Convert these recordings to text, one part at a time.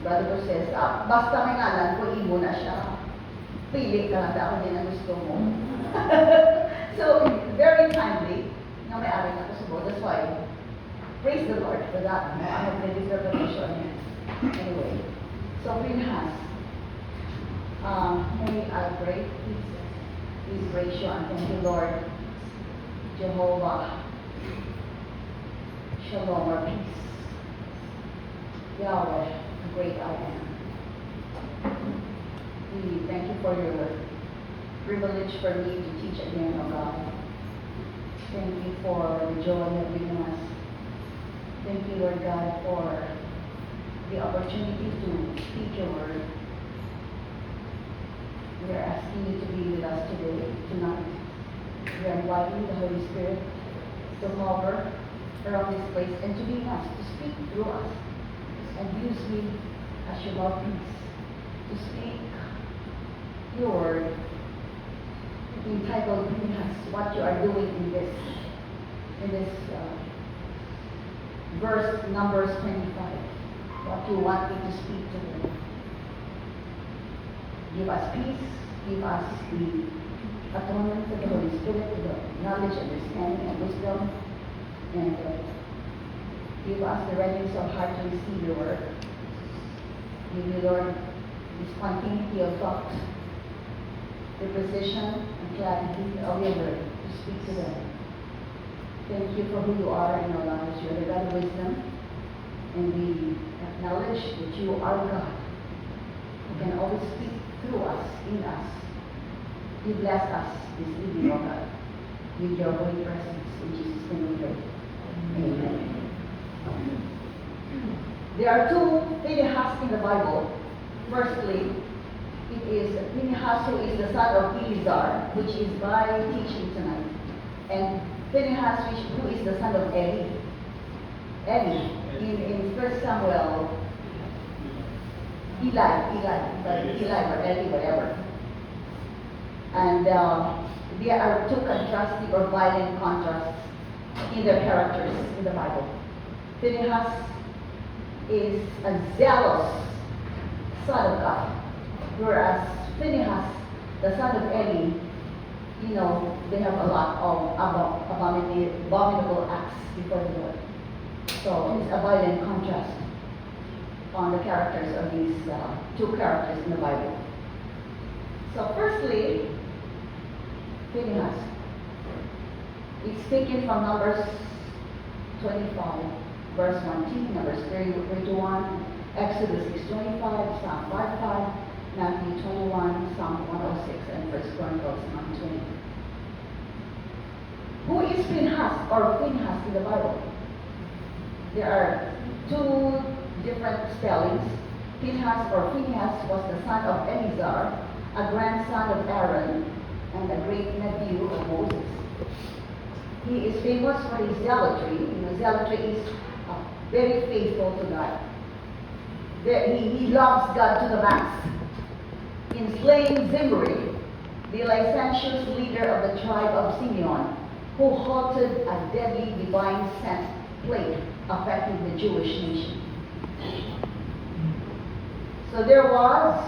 Brother ko says, basta may ngalan ko, imo na siya. Pili ka lang ako din ang gusto mo. So, very timely, na may ari na ko sa board. That's why, praise the Lord for that. I have the revelation. Anyway, so Pinhas, may I pray, please raise your hand. Thank you, Lord. Jehovah. Shalom or peace. Yahweh, the great I am. We thank you for your privilege for me to teach again, O God. Thank you for the joy you have given us. Thank you, Lord God, for the opportunity to speak your word. We are asking you to be with us today, tonight. We are inviting the Holy Spirit to hover around this place and to be us, to speak through us. And use me as your mouthpiece to speak your word. Entitled Pinhas, what you are doing in this verse, Numbers 25. What you want me to speak to them. Give us peace, give us the atonement for the Holy Spirit, the knowledge, understanding, and wisdom, and give us the readiness of heart to receive your word. Give you, Lord, this continuity of thought, the precision and clarity of your word to speak to them. Thank you for who you are in our lives. You are the God of wisdom, and we acknowledge that you are God who can always speak through us, in us. You bless us this evening, O God, with your holy presence. In Jesus' name we pray. Amen. There are two Pinhas in the Bible. Firstly, it is Pinhas who is the son of Eleazar, which is my teaching tonight. And Pinhas who is the son of Eli. Eli, in 1 Samuel, Eli or Eli, whatever. And there are two contrasting or violent contrasts in their characters in the Bible. Pinhas is a zealous son of God, whereas Phinehas, the son of Eli, they have a lot of abominable acts before the Lord. So it's a violent contrast on the characters of these two characters in the Bible. So firstly, Phinehas. It's taken from Numbers 25, verse 19, Numbers 31, Exodus 6:25, Psalm 5:5, Matthew 21, Psalm 106, and 1 Chronicles 9:20. Who is Pinhas or Phinehas in the Bible? There are two different spellings. Pinhas or Phinehas was the son of Eleazar, a grandson of Aaron, and a great nephew of Moses. He is famous for his zealotry. Zealotry is very faithful to God. He loves God to the max. In slaying Zimri, the licentious leader of the tribe of Simeon, who halted a deadly divine sent plague affecting the Jewish nation. So there was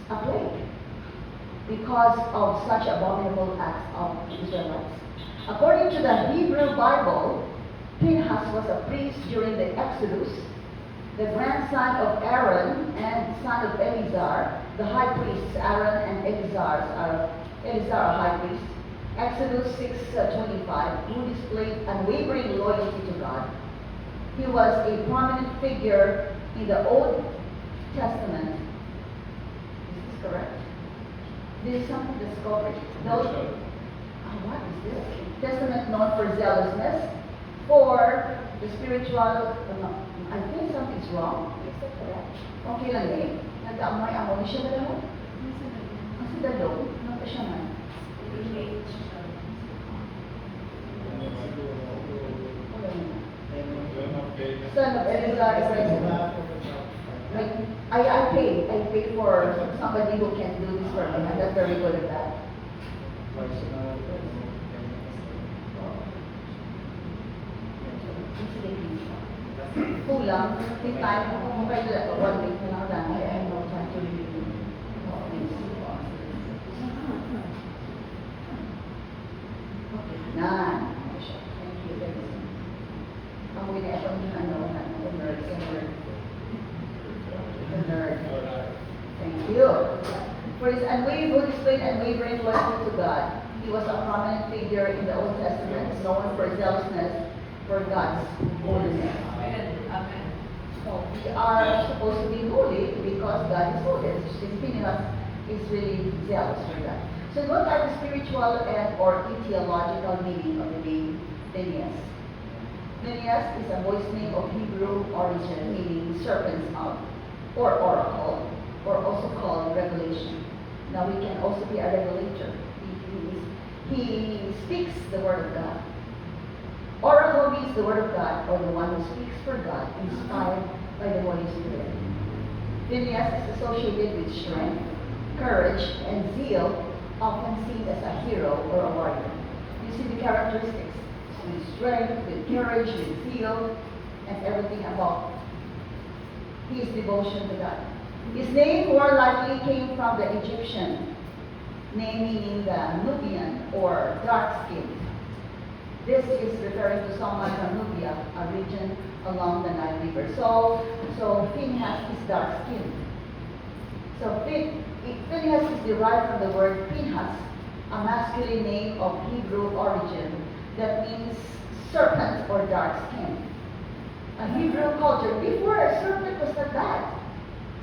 a plague because of such abominable acts of Israelites. According to the Hebrew Bible, Pinhas was a priest during the Exodus, the grandson of Aaron and son of Eleazar, the high priests. Aaron and Eleazar are high priests. Exodus 6:25, who displayed unwavering loyalty to God. He was a prominent figure in the Old Testament. Is this correct? This is something discovered. What is this? Testament known for zealousness, for the spiritual. I think something's wrong. Is that correct? Okay lang eh. Nag-amoy-amoy siya na lang. Kasi dalo, ano pa siya man? Son of Eleazar. I pay for somebody who can do this for me. I'm not very good at that. kulang, may time kung kayo na 1 week na lang lang, I have no time to review all these. Okay, none. Thank you, ladies. Ang wala akong the nerd. Thank you. For his unwavering loyalty to God, he was a prominent figure in the Old Testament, known for zealousness for God's holiness. So we are supposed to be holy because God is holy. Phinehas is really zealous for that. So what are the spiritual or theological meaning of the name Phinehas? Phinehas is a voice name of Hebrew origin, meaning serpent's mouth, or oracle, or also called revelation. Now we can also be a revelator. He speaks the word of God. Oracle means the word of God, or the one who speaks for God, inspired by the Holy Spirit. Phinehas is associated with strength, courage, and zeal, often seen as a hero or a warrior. You see the characteristics: with strength, with courage, with zeal, and everything about his devotion to God. His name more likely came from the Egyptian name, meaning the Nubian or dark skin. This is referring to someone from Nubia, a region along the Nile River. So Phinehas is dark skin. So Phinehas is derived from the word Pinhas, a masculine name of Hebrew origin that means serpent or dark skin. A Hebrew culture, before a serpent was not bad.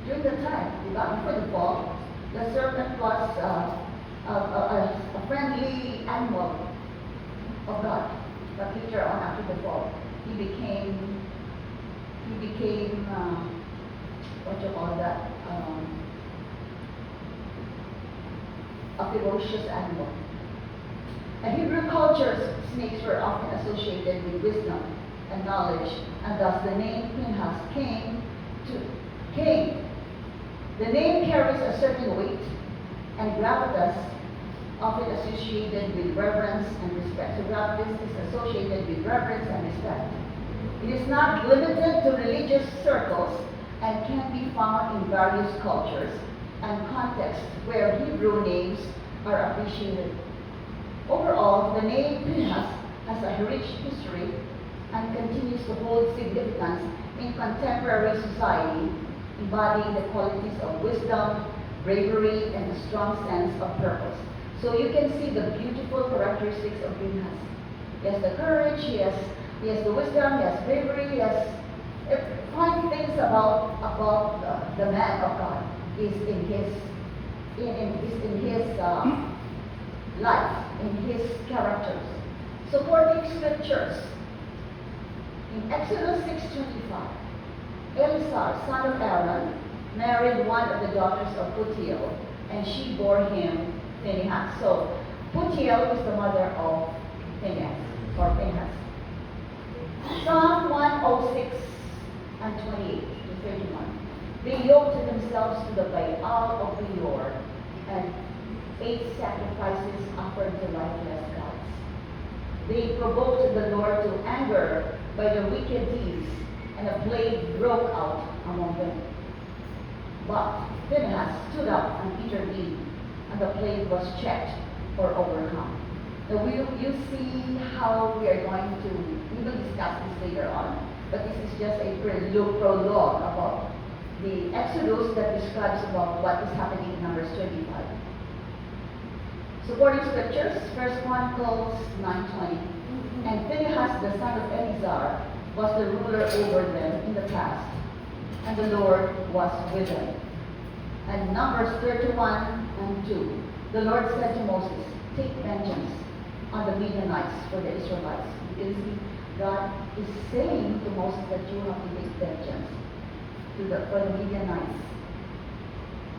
During the time, before the fall, the serpent was a friendly animal of God. But later on, after the fall, he became what you call that? A ferocious animal. In Hebrew culture, snakes were often associated with wisdom and knowledge, and thus the name Pinhas came. The name carries a certain weight and gravitas, often associated with reverence and respect. So gravitas is associated with reverence and respect. It is not limited to religious circles and can be found in various cultures and contexts where Hebrew names are appreciated. Overall, the name Pinhas has a rich history and continues to hold significance in contemporary society, embodying the qualities of wisdom, bravery, and a strong sense of purpose. So you can see the beautiful characteristics of Pinhas. He has the courage, he has the wisdom, he has bravery, he has fine things about the man of God is in his life, in his characters. Supporting scriptures. In Exodus 6:25, Eleazar, son of Aaron, married one of the daughters of Putiel, and she bore him Phinehas. So Putiel is the mother of Phinehas, or Pinhas. Psalm 106 and 28 to 31. They yoked themselves to the Baal of Peor and ate sacrifices offered to lifeless gods. They provoked the Lord to anger by their wicked deeds, and a plague broke out among them. But Phinehas stood up and intervened, and the plague was checked or overcome. Now you see how we are going to, we will discuss this later on, but this is just a prologue about the Exodus that describes about what is happening in Numbers 25. Supporting scriptures, first one calls 9:20. And Phinehas, the son of Eleazar, was the ruler over them in the past, and the Lord was with them. And Numbers 31 and 2, the Lord said to Moses, take vengeance on the Midianites for the Israelites. You can see God is saying to Moses that you have to take vengeance for the Midianites.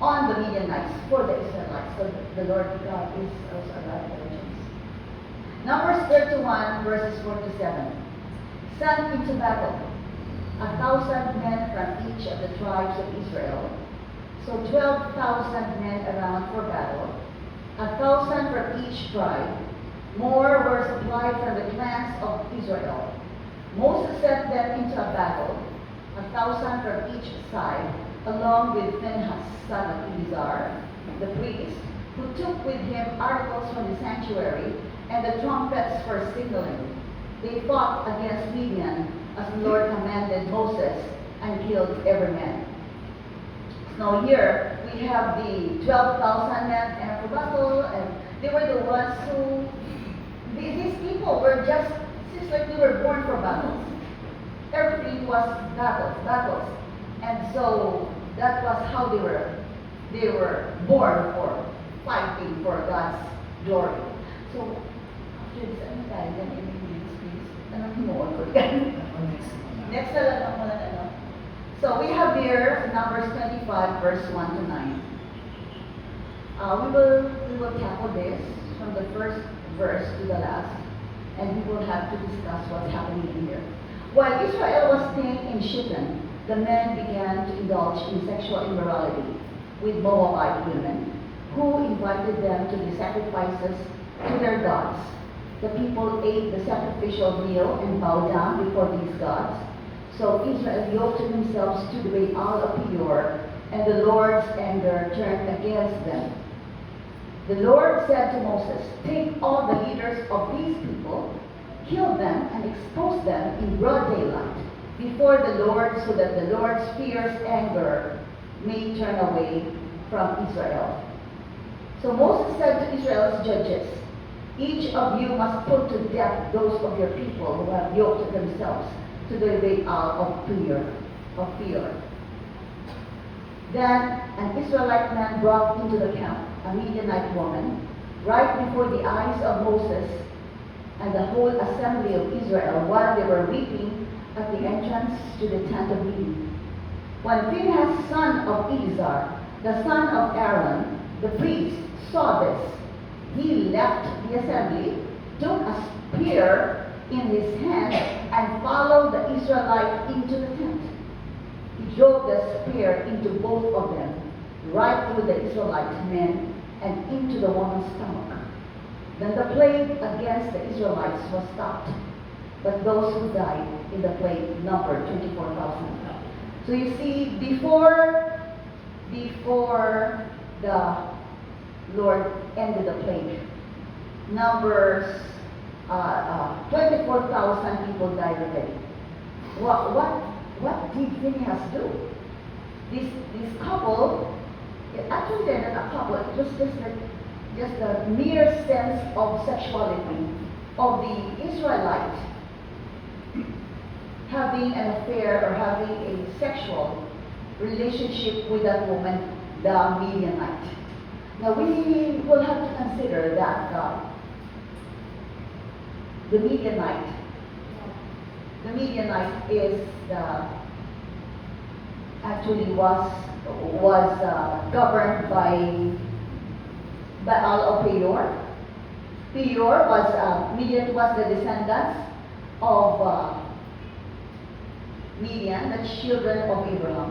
On the Midianites for the Israelites. So the Lord God is also a God of vengeance. Numbers 31 verses 4 to 7. Send into battle 1,000 men from each of the tribes of Israel. So 12,000 men around for battle, 1,000 from each tribe. More were supplied from the clans of Israel. Moses sent them into a battle, 1,000 from each side, along with Phinehas, son of Eleazar, the priest, who took with him articles from the sanctuary and the trumpets for signaling. They fought against Midian as the Lord commanded Moses and killed every man. Now here we have the 12,000 men and for battle, and they were the ones who, these people were just, seems like they were born for battles. Everything was battles. And so that was how they were born for fighting for God's glory. So after this, ano tayo dyan? Any minutes, please? Anong hinuon ko yan? Next na lang ako na ano. So we have here Numbers 25, verse 1 to 9. We will tackle this from the first verse to the last, and we will have to discuss what's happening in here. While Israel was staying in Shittim, the men began to indulge in sexual immorality with Moabite women, who invited them to the sacrifices to their gods. The people ate the sacrificial meal and bowed down before these gods. So Israel yoked themselves to the Baal of Peor, and the Lord's anger turned against them. The Lord said to Moses, "Take all the leaders of these people, kill them, and expose them in broad daylight before the Lord, so that the Lord's fierce anger may turn away from Israel." So Moses said to Israel's judges, "Each of you must put to death those of your people who have yoked themselves to the Baal of Peor." Then an Israelite man brought into the camp a Midianite woman, right before the eyes of Moses and the whole assembly of Israel, while they were weeping at the entrance to the tent of meeting. When Phinehas, son of Eleazar, the son of Aaron, the priest, saw this, he left the assembly, took a spear in his hand, and followed the Israelite into the tent. He drove the spear into both of them, right through the Israelite men and into the woman's stomach. Then the plague against the Israelites was stopped, but those who died in the plague numbered 24,000. So you see, before the Lord ended the plague, Numbers 24,000 people died already. What did Phinehas do? This couple, actually they're not a couple, it was just a mere sense of sexuality of the Israelite having an affair or having a sexual relationship with that woman, the Midianite. Now we will have to consider that the Midianite is actually was governed by Baal of Peor. Midian was the descendants of Midian, the children of Abraham.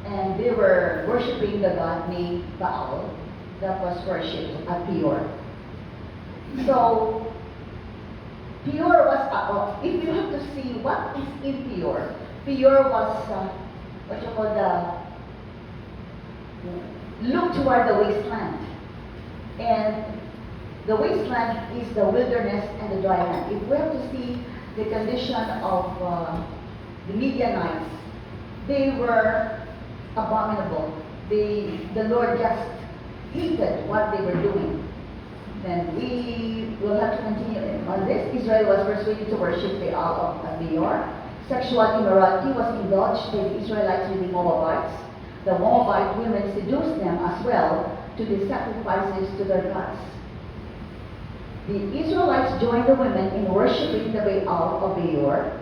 And they were worshipping the god named Baal that was worshipped at Peor. So Peor was, if you have to see what is in Peor, Peor was what you call look toward the wasteland. And the wasteland is the wilderness and the dry land. If we have to see the condition of the Midianites, they were abominable. The Lord just hated what they were doing. Then we will have to continue on this. Israel was persuaded to worship Baal of Peor. Sexual immorality was indulged by the Israelites with the Moabites. The Moabite women seduced them as well to the sacrifices to their gods. The Israelites joined the women in worshiping the Baal of Peor.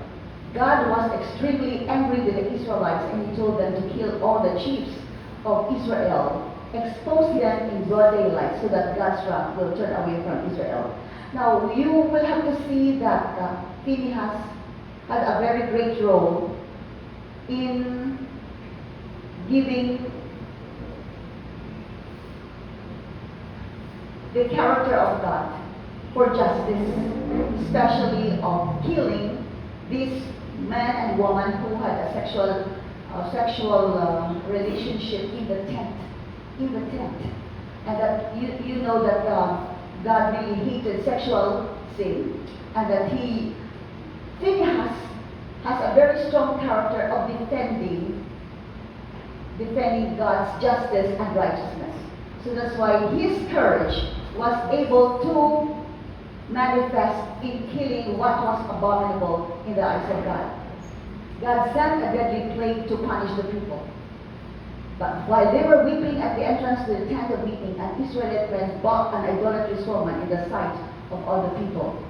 God was extremely angry with the Israelites, and he told them to kill all the chiefs of Israel, expose them in broad daylight, so that God's wrath will turn away from Israel. Now, you will have to see that Phinehas had a very great role in giving the character of God for justice, especially of killing this man and woman who had a sexual relationship in the tent, and that you know that God really hated sexual sin, and that Phinehas has a very strong character of defending God's justice and righteousness. So that's why his courage was able to manifest in killing what was abominable in the eyes of God. God sent a deadly plague to punish the people. But while they were weeping at the entrance to the tent of meeting, an Israelite man bought an idolatrous woman in the sight of all the people.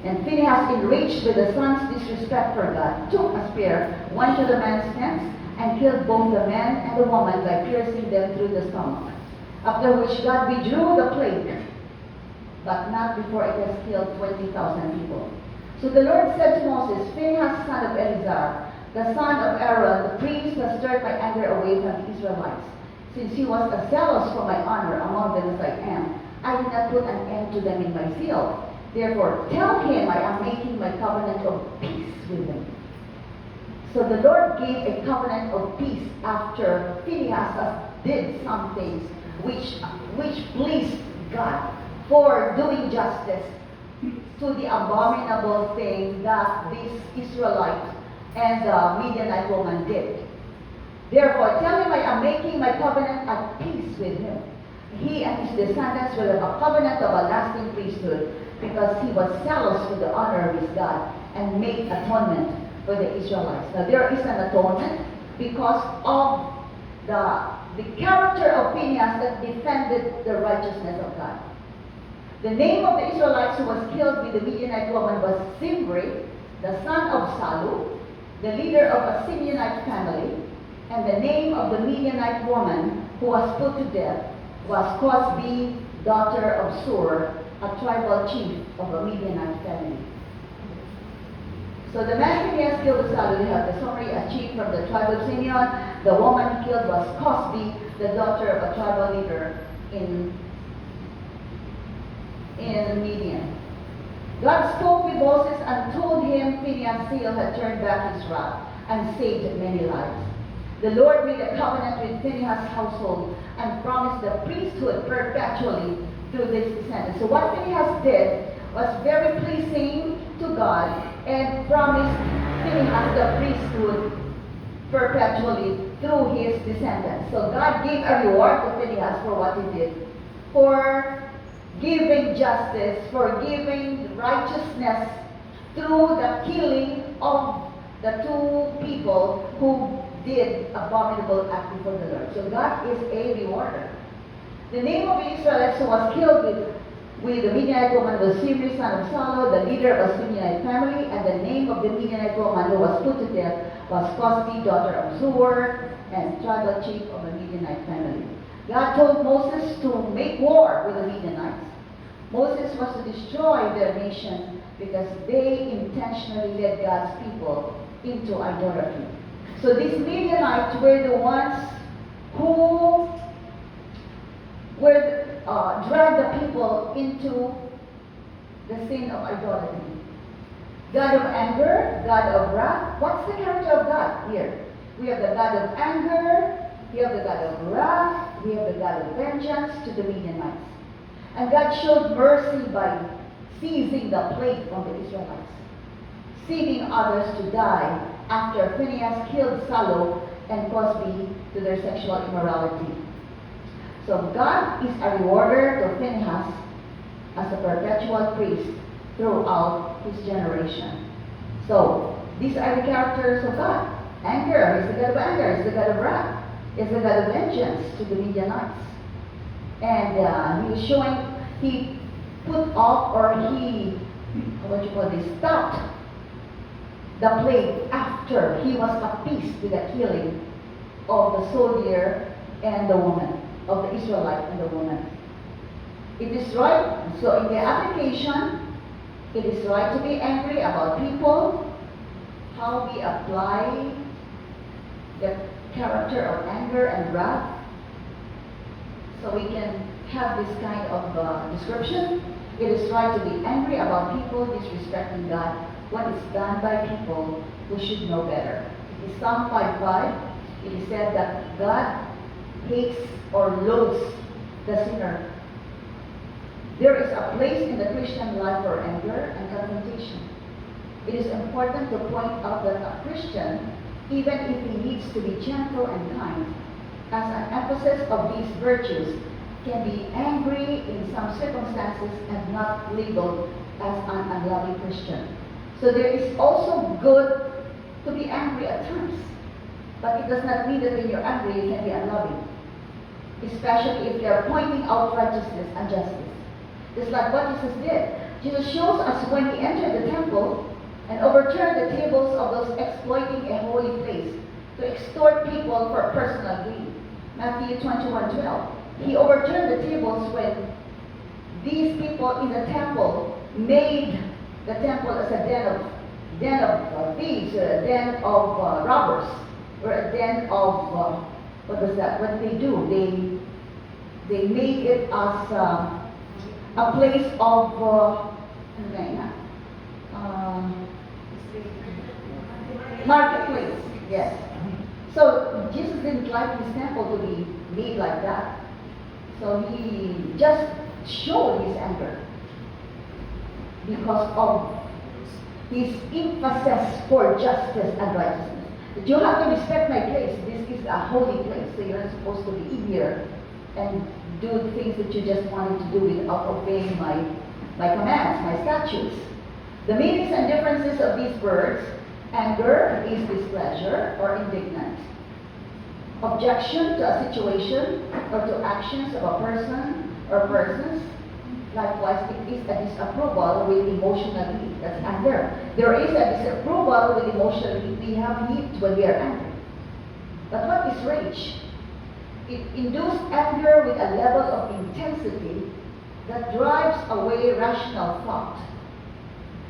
And Phinehas, enraged with the son's disrespect for God, took a spear, went to the man's tents, and killed both the man and the woman by piercing them through the stomach. After which God withdrew the plague, but not before it has killed 20,000 people. So the Lord said to Moses, Phinehas, son of Eleazar, the son of Aaron, the priest, has stirred my anger away from the Israelites. Since he was zealous for my honor among them as I am, I did not put an end to them in my zeal. Therefore, tell him I am making my covenant of peace with him. So the Lord gave a covenant of peace after Phinehas did some things which pleased God for doing justice to the abominable thing that this Israelite and the Midianite woman did. Therefore, tell him I am making my covenant at peace with him. He and his descendants will have a covenant of a lasting priesthood, because he was zealous for the honor of his God and made atonement for the Israelites. Now there is an atonement because of the character of Phinehas that defended the righteousness of God. The name of the Israelites who was killed with the Midianite woman was Zimri, the son of Salu, the leader of a Simeonite family, and the name of the Midianite woman who was put to death was Cosbi, daughter of Sur, a tribal chief of a Midianite family. So the man Phinehas killed Salu, we have the summary, a chief from the tribe of Simeon. The woman he killed was Cosbi, the daughter of a tribal leader in Midian. God spoke with Moses and told him Phinehas' zeal had turned back his wrath and saved many lives. The Lord made a covenant with Phinehas' household and promised the priesthood perpetually through this descendant. So what Phinehas did was very pleasing to God and promised Phinehas the priesthood perpetually through his descendants. So God gave a reward to Phinehas for what he did, for giving justice, for giving righteousness through the killing of the two people who did abominable act before the Lord. So God is a rewarder. The name of the Israelites who was killed with the Midianite woman was Zimri, son of Salu, the leader of a Simeonite family, and the name of the Midianite woman who was put to death was Cosbi, daughter of Zur, and tribal chief of a Midianite family. God told Moses to make war with the Midianites. Moses was to destroy their nation because they intentionally led God's people into idolatry. So these Midianites were the ones who dragged the people into the sin of idolatry. God of anger, God of wrath. What's the character of God here? We have the God of anger, we have the God of wrath, we have the God of vengeance to the Midianites. And God showed mercy by seizing the plague from the Israelites, seeing others to die after Phinehas killed Salu and Cosbi to their sexual immorality. So God is a rewarder to Phinehas as a perpetual priest throughout his generation. So these are the characters of God. Anger, he's the God of anger, he's the God of wrath, he's the God of vengeance to the Midianites. And he was showing, he put off, or he, stopped the plague after he was appeased with the killing of the soldier and the woman, of the Israelite and the woman. It is right, so in the application, it is right to be angry about people, how we apply the character of anger and wrath, so we can have this kind of description. It is right to be angry about people disrespecting God when it's done by people who should know better. In Psalm 5:5, it is said that God hates or loathes the sinner. There is a place in the Christian life for anger and confrontation. It is important to point out that a Christian, even if he needs to be gentle and kind, as an emphasis of these virtues, can be angry in some circumstances and not labeled as an unloving Christian. So there is also good to be angry at times, but it does not mean that when you're angry you can be unloving, especially if you are pointing out righteousness and justice. It's like what Jesus did. Jesus shows us when he entered the temple and overturned the tables of those exploiting a holy place to extort people for personal gain. Matthew 21:12. He overturned the tables when these people in the temple made the temple as a den of thieves, a den of robbers, or a den of what was that? What did they do? They made it as a place of marketplace. Yes. So Jesus didn't like his temple to be made like that. So he just showed his anger because of his emphasis for justice and righteousness. That you have to respect my place. This is a holy place, so you're not supposed to be in here and do things that you just wanted to do without obeying my commands, my statutes. The meanings and differences of these words: anger is displeasure or indignant. Objection to a situation or to actions of a person or persons. Likewise, it is a disapproval with emotional heat. That's anger. There is a disapproval with emotional heat. We have heat when we are angry. But what is rage? It induces anger with a level of intensity that drives away rational thought.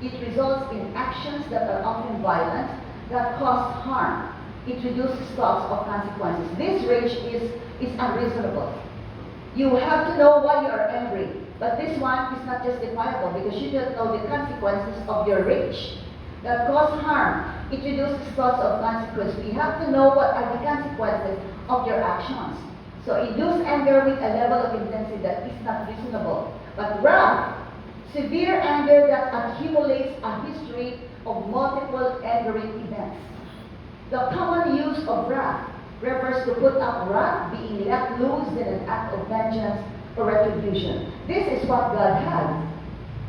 It results in actions that are often violent, that cause harm. It reduces thoughts of consequences. This rage is unreasonable. You have to know why you are angry. But this one is not justifiable because you don't know the consequences of your rage. That cause harm. It reduces thoughts of consequence. We have to know what are the consequences of your actions. So induce anger with a level of intensity that is not reasonable. But wrath, severe anger that accumulates a history of multiple angering events. The common use of wrath refers to put up wrath, being let loose in an act of vengeance or retribution. This is what God had.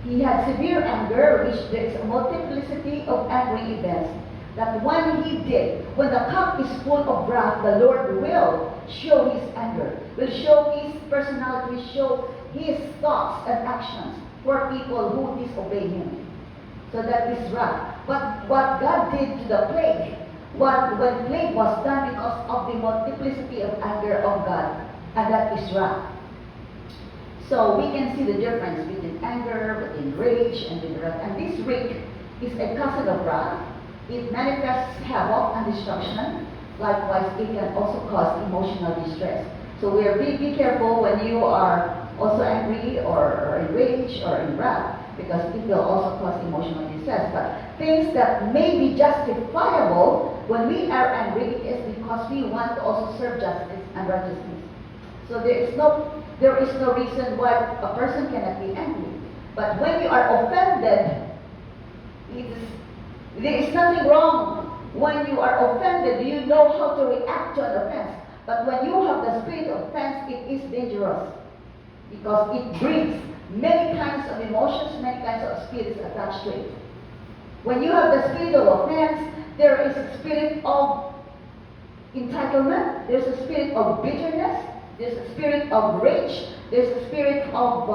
He had severe anger, which there is a multiplicity of angry events. That when he did, when the cup is full of wrath, the Lord will show his anger, will show his personality, will show his thoughts and actions for people who disobey him. So that is wrath. But what God did to the plague, when plague was done because of the multiplicity of anger of God, and that is wrath. So we can see the difference between anger, between rage, and between wrath. And this rage is a cousin of wrath. It manifests havoc and destruction. Likewise, it can also cause emotional distress. So we are be careful when you are also angry or in rage or in wrath, because it will also cause emotional distress. But things that may be justifiable when we are angry, it is because we want to also serve justice and righteousness. So there is no reason why a person cannot be angry. But when you are offended, there is nothing wrong. When you are offended, you know how to react to an offense. But when you have the spirit of offense, it is dangerous, because it brings many kinds of emotions, many kinds of spirits attached to it. When you have the spirit of offense, there is a spirit of entitlement, there's a spirit of bitterness, there's a spirit of rage, there's a spirit of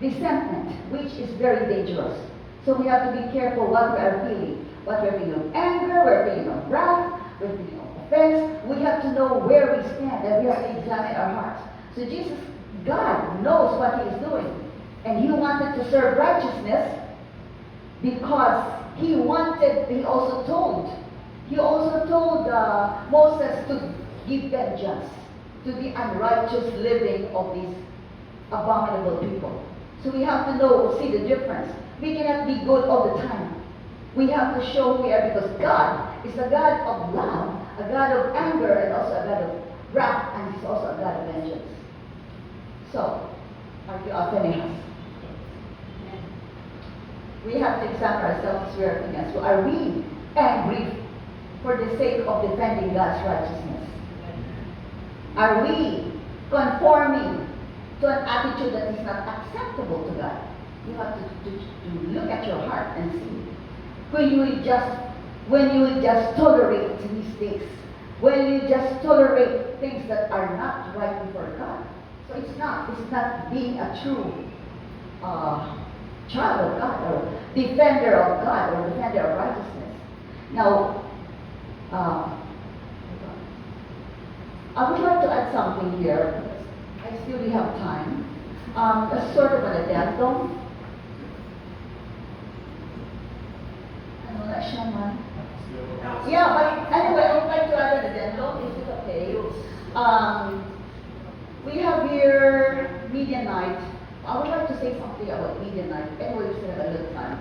resentment, which is very dangerous. So we have to be careful what we are feeling. What we're feeling of anger, we're feeling of wrath, we're feeling of offense. We have to know where we stand, and we have to examine our hearts. So Jesus, God knows what he is doing. And he wanted to serve righteousness because he also told Moses to give vengeance to the unrighteous living of these abominable people. So we have to see the difference. We cannot be good all the time. We have to show who we are because God is a God of love, a God of anger, and also a God of wrath, and He's also a God of vengeance. So, are you Athenaeus? We have to examine ourselves as we are Athenaeus. So are we angry for the sake of defending God's righteousness? Are we conforming to an attitude that is not acceptable to God? You have to look at your heart and see. When you just tolerate mistakes, when you just tolerate things that are not right before God. So it's not being a true child of God or defender of God or defender of righteousness. Now, I would like to add something here. I still have time. A sort of an addendum. Ano na siya man? Yeah, but anyway, I would like to add an addendum. Is it okay? We have here media night. I would like to say something about media night. Anyway, we still have a little time.